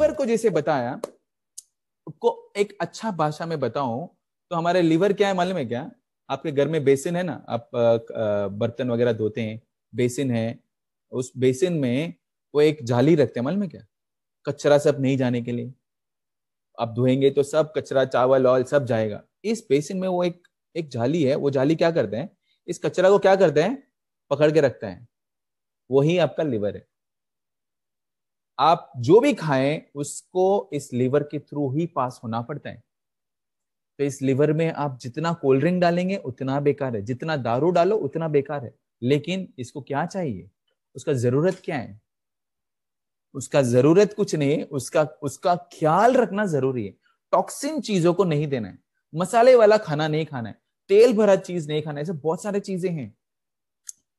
Liver को जैसे बताया, को एक अच्छा भाषा में बताऊं तो हमारे लिवर क्या है मालूम है क्या? आपके घर में बेसिन है ना, आप बर्तन वगैरह धोते हैं, बेसिन है, उस बेसिन में वो एक जाली रखते हैं मालूम है क्या? कचरा सब नहीं जाने के लिए। आप धोएंगे तो सब कचरा, चावल ऑयल सब जाएगा। इस बेसिन में वो एक एक जाली है, वो जाली क्या करते हैं, इस कचरा को क्या करते हैं, पकड़ के रखता है। वही आपका लिवर है। आप जो भी खाएं उसको इस लिवर के थ्रू ही पास होना पड़ता है। तो इस लिवर में आप जितना कोल्ड ड्रिंक डालेंगे उतना बेकार है, जितना दारू डालो उतना बेकार है। लेकिन इसको क्या चाहिए, उसका जरूरत क्या है? उसका जरूरत कुछ नहीं है, उसका उसका ख्याल रखना जरूरी है। टॉक्सिन चीजों को नहीं देना है, मसाले वाला खाना नहीं खाना है, तेल भरा चीज नहीं खाना है, ऐसे बहुत सारे चीजें हैं।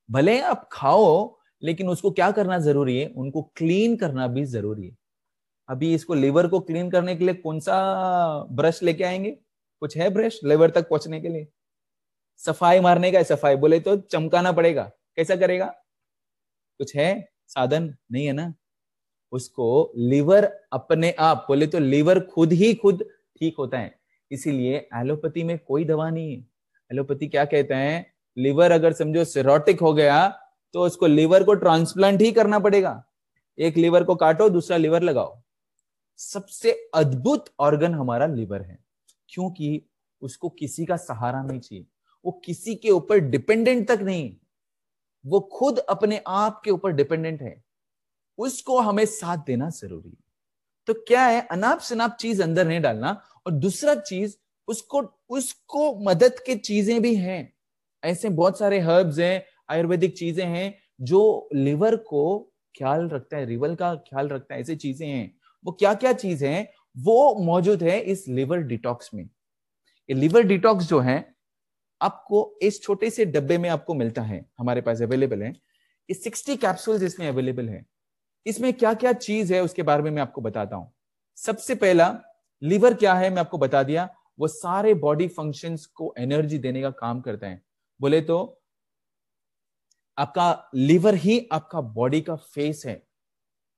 भले आप खाओ, लेकिन उसको क्या करना जरूरी है, उनको क्लीन करना भी जरूरी है। अभी इसको लिवर को क्लीन करने के लिए कौन सा ब्रश लेके आएंगे? कुछ है ब्रश लिवर तक पहुंचने के लिए? सफाई मारने का है, सफाई बोले तो चमकाना पड़ेगा, कैसा करेगा? कुछ है साधन? नहीं है ना। उसको लिवर अपने आप, बोले तो लिवर खुद ही खुद ठीक होता है। इसीलिए एलोपैथी में कोई दवा नहीं है। एलोपैथी क्या कहते हैं, लिवर अगर समझो सिरोटिक हो गया तो उसको लिवर को ट्रांसप्लांट ही करना पड़ेगा। एक लिवर को काटो, दूसरा लिवर लगाओ। सबसे अद्भुत ऑर्गन हमारा लिवर है, क्योंकि उसको किसी का सहारा नहीं चाहिए, वो किसी के ऊपर डिपेंडेंट तक नहीं, वो खुद अपने आप के ऊपर डिपेंडेंट है। उसको हमें साथ देना जरूरी है। तो क्या है, अनाप शनाप चीज अंदर नहीं डालना। और दूसरा चीज, उसको उसको मदद के चीजें भी हैं। ऐसे बहुत सारे हर्ब्स हैं, आयुर्वेदिक चीजें हैं जो लिवर को ख्याल रखता है, लिवर का ख्याल रखता है। ऐसी चीजें हैं, वो क्या क्या चीज हैं, वो मौजूद है इस लिवर डिटॉक्स में। ये लिवर डिटॉक्स जो है आपको इस छोटे से डब्बे में आपको मिलता है, हमारे पास अवेलेबल है। ये 60 कैप्सूल्स इसमें अवेलेबल है। इसमें क्या क्या चीज है उसके बारे में मैं आपको बताता हूं। सबसे पहला, लिवर क्या है मैं आपको बता दिया। वो सारे बॉडी फंक्शंस को एनर्जी देने का काम करता है। बोले तो आपका लिवर ही आपका बॉडी का फेस है।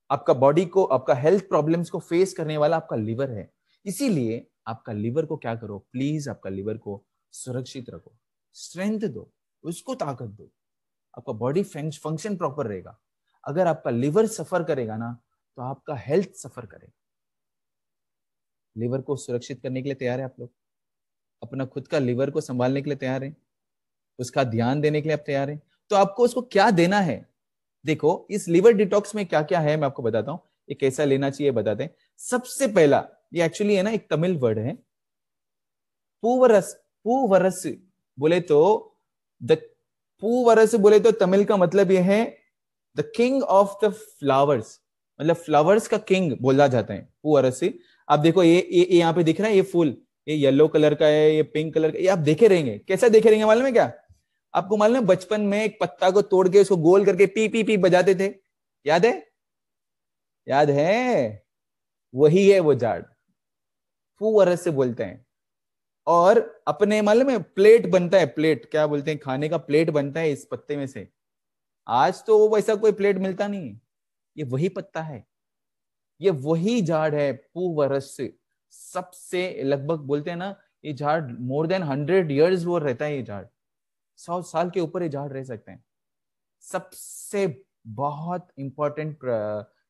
आपका बॉडी को, आपका हेल्थ प्रॉब्लम्स को फेस करने वाला आपका लिवर है। इसीलिए आपका लिवर को क्या करो, प्लीज आपका लिवर को सुरक्षित रखो, स्ट्रेंथ दो, उसको ताकत दो। आपका बॉडी फंक्शन प्रॉपर रहेगा। अगर आपका लिवर सफर करेगा ना, तो आपका हेल्थ सफर करेगा। लिवर को सुरक्षित करने के लिए तैयार है आप लोग? अपना खुद का लिवर को संभालने के लिए तैयार है? उसका ध्यान देने के लिए आप तैयार है? तो आपको उसको क्या देना है? देखो, इस लिवर डिटॉक्स में क्या क्या है मैं आपको बताता हूं। ये कैसा लेना चाहिए बताते हैं। सबसे पहला, ये एक्चुअली है ना एक तमिल वर्ड है, पूवरस। पूवरस बोले तो द पूवरस बोले तो तमिल का मतलब यह है the king of the flowers, मतलब फ्लावर्स का किंग बोला जाता है पूवरस। आप देखो ये यहाँ पे दिख रहा है, ये फूल, ये येलो कलर का है, ये पिंक कलर का, ये आप देखे रहेंगे। कैसा देखे रहेंगे मालूम है क्या? आपको मालूम है बचपन में एक पत्ता को तोड़ के उसको गोल करके पी पी पी बजाते थे, याद है? याद है? वही है वो झाड़, पूवरस से बोलते हैं। और अपने मालूम है प्लेट बनता है, प्लेट क्या बोलते हैं, खाने का प्लेट बनता है इस पत्ते में से। आज तो वैसा कोई प्लेट मिलता नहीं है। ये वही पत्ता है, ये वही झाड़ है पूवरस। सबसे लगभग बोलते हैं ना, ये झाड़ मोर देन 100 years वो रहता है। ये झाड़ 100 साल के ऊपर ये झाड़ रह सकते हैं। सबसे बहुत इंपॉर्टेंट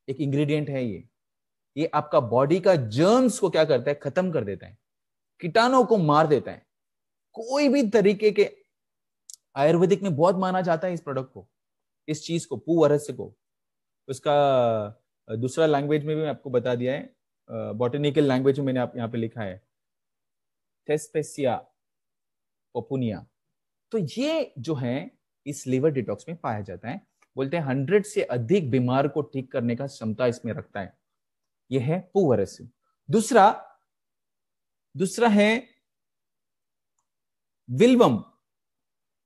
एक इंग्रेडिएंट है ये आपका बॉडी का जर्म्स को क्या करता है, खत्म कर देता है, कीटाणुओं को मार देता है। कोई भी तरीके के, आयुर्वेदिक में बहुत माना जाता है इस प्रोडक्ट को, इस चीज को, पूवरस को। उसका दूसरा लैंग्वेज में भी मैं आपको बता दिया है, बॉटनिकल लैंग्वेज में मैंने आप यहाँ पे लिखा है, थेस्पेसिया ओपुनिया। तो ये जो है इस लिवर डिटॉक्स में पाया जाता है। बोलते हैं 100 से अधिक बीमार को ठीक करने का क्षमता इसमें रखता है। यह है पूवरस। दूसरा दूसरा है विल्वम।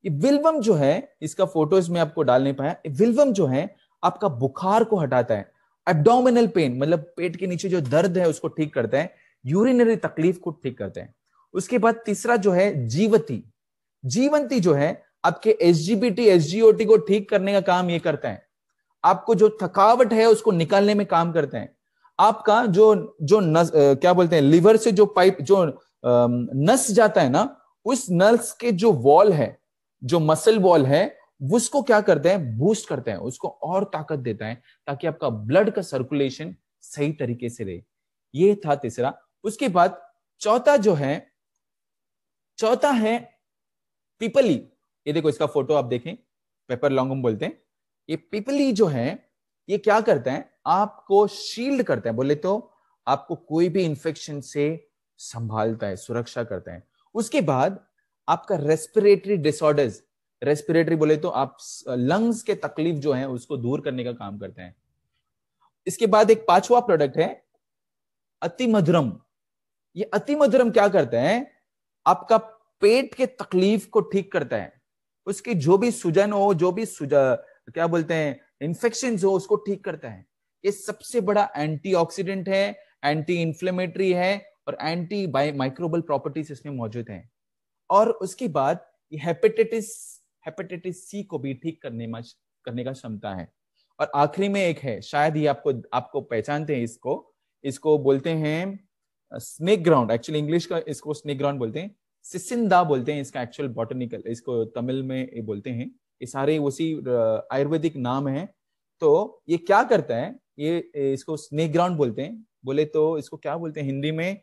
ये विल्वम जो है, इसका फोटोज में आपको डाल नहीं पाया। विल्वम जो है आपका बुखार को हटाता है, एब्डोमिनल पेन मतलब पेट के नीचे जो दर्द है उसको ठीक करता है, यूरिनरी तकलीफ को ठीक करता है। उसके बाद तीसरा जो है जीवती। जीवंती जो है आपके एसजीपीटी एसजीओटी को ठीक करने का काम ये करता है। आपको जो थकावट है उसको निकालने में काम करता है। आपका जो जो नस क्या बोलते हैं, लिवर से जो पाइप जो नस जाता है ना, उस नस के जो वॉल है, जो मसल वॉल है, उसको क्या करते हैं, बूस्ट करते हैं, उसको और ताकत देता है ताकि आपका ब्लड का सर्कुलेशन सही तरीके से रहे। ये था तीसरा। उसके बाद चौथा है पिपली। ये देखो, इसका फोटो आप देखें, पेपर लॉन्गम बोलते हैं। ये पिपली जो है, ये क्या करता है, आपको शील्ड करता है, बोले तो आपको कोई भी इंफेक्शन से संभालता है, सुरक्षा करता है। उसके बाद आपका रेस्पिरेटरी डिसऑर्डर्स, रेस्पिरेटरी बोले तो आप लंग्स के तकलीफ जो है उसको दूर करने का काम करते हैं। इसके बाद एक पांचवा प्रोडक्ट है अति मधुरम। ये अति मधुरम क्या करता है, आपका पेट के तकलीफ को ठीक करता है, उसकी जो भी सूजन हो, जो भी क्या बोलते हैं इन्फेक्शन हो, उसको ठीक करता है। ये सबसे बड़ा एंटीऑक्सीडेंट है, एंटी इंफ्लेमेटरी है, और एंटी माइक्रोबल प्रॉपर्टीज इसमें मौजूद हैं। और उसके बाद ये हेपेटाइटिस सी को भी ठीक करने का क्षमता है। और आखिरी में एक है, शायद ये आपको पहचानते हैं, इसको बोलते हैं स्नेक ग्राउंड। एक्चुअली इंग्लिश का इसको स्नेक ग्राउंड बोलते हैं, सिसिंदा बोलते हैं इसका एक्चुअल बॉटनिकल, इसको तमिल में ये बोलते हैं। ये सारे उसी आयुर्वेदिक नाम है। तो ये क्या करता है, ये इसको स्नेक ग्राउंड बोलते हैं, बोले तो इसको क्या बोलते हैं हिंदी में,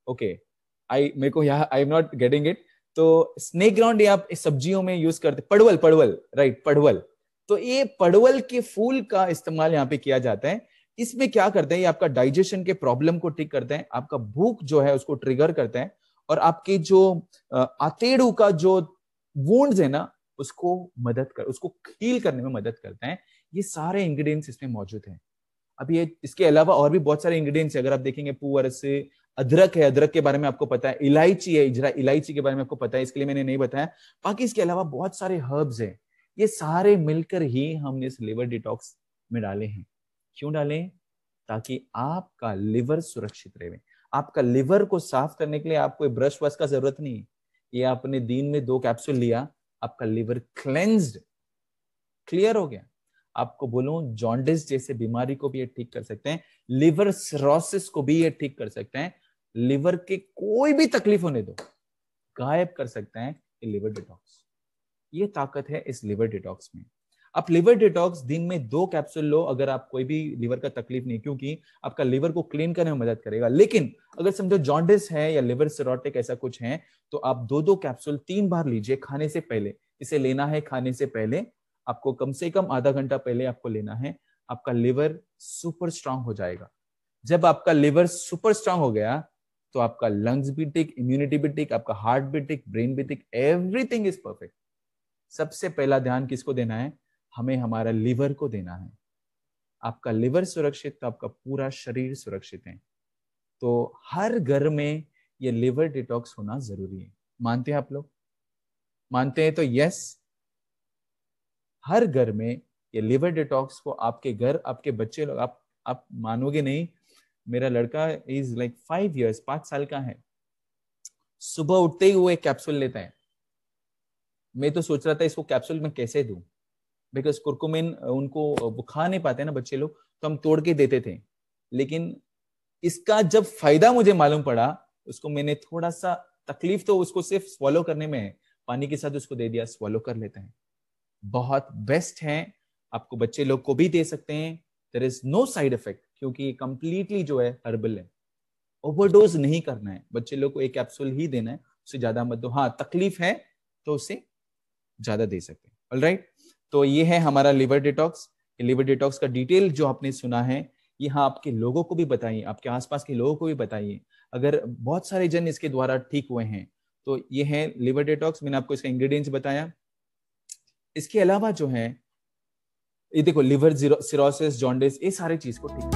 ओके, मेरे को यहाँ I am not getting it. तो स्नेक ग्राउंड ये आप सब्जियों में यूज करते, पड़वल, राइट, पड़वल। तो ये पड़वल के फूल का इस्तेमाल यहाँ पे किया जाता है। इसमें क्या करते हैं, ये आपका डाइजेशन के प्रॉब्लम को ठीक करते हैं, आपका भूख जो है उसको ट्रिगर करते हैं, और आपके जो आतेड़ू का जो वुंड्स है ना, उसको हील करने में मदद करते हैं। ये सारे इंग्रेडिएंट्स इसमें मौजूद हैं। अब ये इसके अलावा और भी बहुत सारे इंग्रेडिएंट्स है। अगर आप देखेंगे पुअर से अदरक है, अदरक के बारे में आपको पता है, इलायची है, इलायची के बारे में आपको पता है, इसके लिए मैंने नहीं बताया। बाकी इसके अलावा बहुत सारे हर्ब्स हैं। ये सारे मिलकर ही हमने इस लिवर डिटॉक्स में डाले हैं। क्यों डाले? ताकि आपका लिवर सुरक्षित रहे। आपका लिवर को साफ करने के लिए आपको ब्रश वश का जरूरत नहीं। ये आपने दिन में 2 कैप्सूल लिया, आपका लिवर क्लेंज्ड, क्लियर हो गया। आपको बोलूं, जॉन्डिस जैसे बीमारी को भी ये ठीक कर सकते हैं, लिवर सिरोसिस को भी ये ठीक कर सकते हैं, लिवर के कोई भी तकलीफ होने दो, गायब कर सकते हैं ये लिवर डिटॉक्स। ये ताकत है इस लिवर डिटॉक्स में। आप लिवर डिटॉक्स दिन में 2 कैप्सूल लो, अगर आप कोई भी लिवर का तकलीफ नहीं, क्योंकि आपका लिवर को क्लीन करने में मदद करेगा। लेकिन अगर समझो जॉन्डिस है या लिवर सिरोटिक ऐसा कुछ है, तो आप 2-2 कैप्सूल 3 बार लीजिए खाने से पहले। इसे लेना है खाने से पहले, आपको कम से कम आधा घंटा पहले आपको लेना है। आपका लिवर सुपर स्ट्रांग हो जाएगा। जब आपका लिवर सुपर स्ट्रांग हो गया, तो आपका लंग्स भी ठीक, इम्यूनिटी भी ठीक, आपका हार्ट भी ठीक, ब्रेन भी ठीक, एवरीथिंग इज परफेक्ट। सबसे पहला ध्यान किसको देना है? हमें हमारा लिवर को देना है। आपका लिवर सुरक्षित तो आपका पूरा शरीर सुरक्षित है। तो हर घर में ये लिवर डिटॉक्स होना जरूरी है। मानते हैं आप लोग? मानते हैं तो यस। हर घर में ये लिवर डिटॉक्स को आपके घर, आपके बच्चे लोग, आप मानोगे नहीं, मेरा लड़का इज लाइक 5 years, 5 साल का है, सुबह उठते ही वो एक कैप्सूल लेता है। मैं तो सोच रहा था इसको कैप्सूल में कैसे दूं, बिकॉज कुरकुमिन उनको वो खा नहीं पाते ना बच्चे लोग, तो हम तोड़ के देते थे। लेकिन इसका जब फायदा मुझे मालूम पड़ा, उसको मैंने थोड़ा सा, तकलीफ तो उसको सिर्फ स्वॉलो करने में है, पानी के साथ उसको दे दिया, स्वॉलो कर लेते हैं। बहुत बेस्ट है, आपको बच्चे लोग को भी दे सकते हैं। There is no side effect, क्योंकि ये कंप्लीटली जो है हर्बल है। ओवरडोज नहीं करना है, बच्चे लोग को एक कैप्सूल ही देना है, उससे ज्यादा मत दो। हाँ, तकलीफ है तो उससे ज्यादा दे सकते हैं। ऑलराइट, तो ये है हमारा लिवर डिटॉक्स। लिवर डिटॉक्स का डिटेल जो आपने सुना है, यहाँ आपके लोगों को भी बताइए, आपके आसपास के लोगों को भी बताइए। अगर बहुत सारे जन इसके द्वारा ठीक हुए हैं, तो ये है लिवर डिटॉक्स। मैंने आपको इसका इंग्रेडिएंट्स बताया। इसके अलावा जो है, ये देखो, लिवर सिरोसिस, जॉन्डिस, ये सारे चीज को ठीक